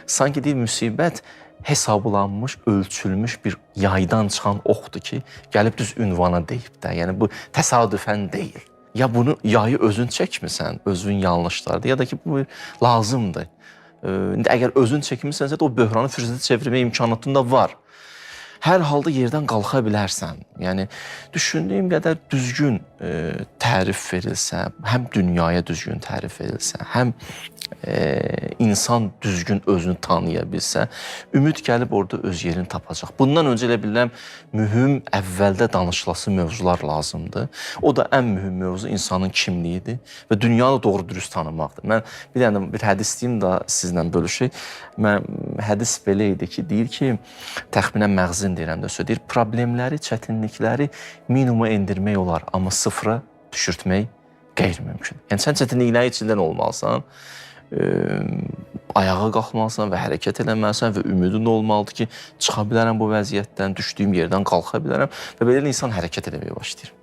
sanki deyil müsibət hesablanmış, ölçülmüş bir yaydan çıxan oxdur ki, gəlib düz ünvana deyib də. Yəni bu təsadüfən deyil. Ya bunu yayı özün çəkmirsən, özün yanlışlardır, ya da ki bu lazımdır. Əgər özün çəkmirsənsə də o böhranı fürsətə çevirmə imkanatın da var. Hər halda yerdən qalxa bilərsən. Yəni, düşündüyüm qədər düzgün tərif verilsə, həm dünyaya düzgün tərif verilsə, həm insan düzgün özünü tanıya bilsə, ümid gəlib orada öz yerini tapacaq. Bundan öncə elə bilirəm, mühüm əvvəldə danışılası mövzular lazımdır. O da ən mühüm mövzu insanın kimliyidir və dünyanı doğru dürüst tanımaqdır. Mən bir hədis deyim da sizlə bölüşək. Hədis belə idi ki, deyir ki, təxminən məğzin deyirəm də deyir, problemləri, çətinlikləri minimuma endirmək olar, amma sıfıra düşürtmək qeyri-mümkün. Yəni, sən çətinliklərin içindən olmalısan, ayağa qalxmalısan və hərəkət eləməlisən və ümidin olmalıdır ki, çıxa bilərəm bu vəziyyətdən, düşdüyüm yerdən qalxa bilərəm və belə insan hərəkət eləməyə başlayır.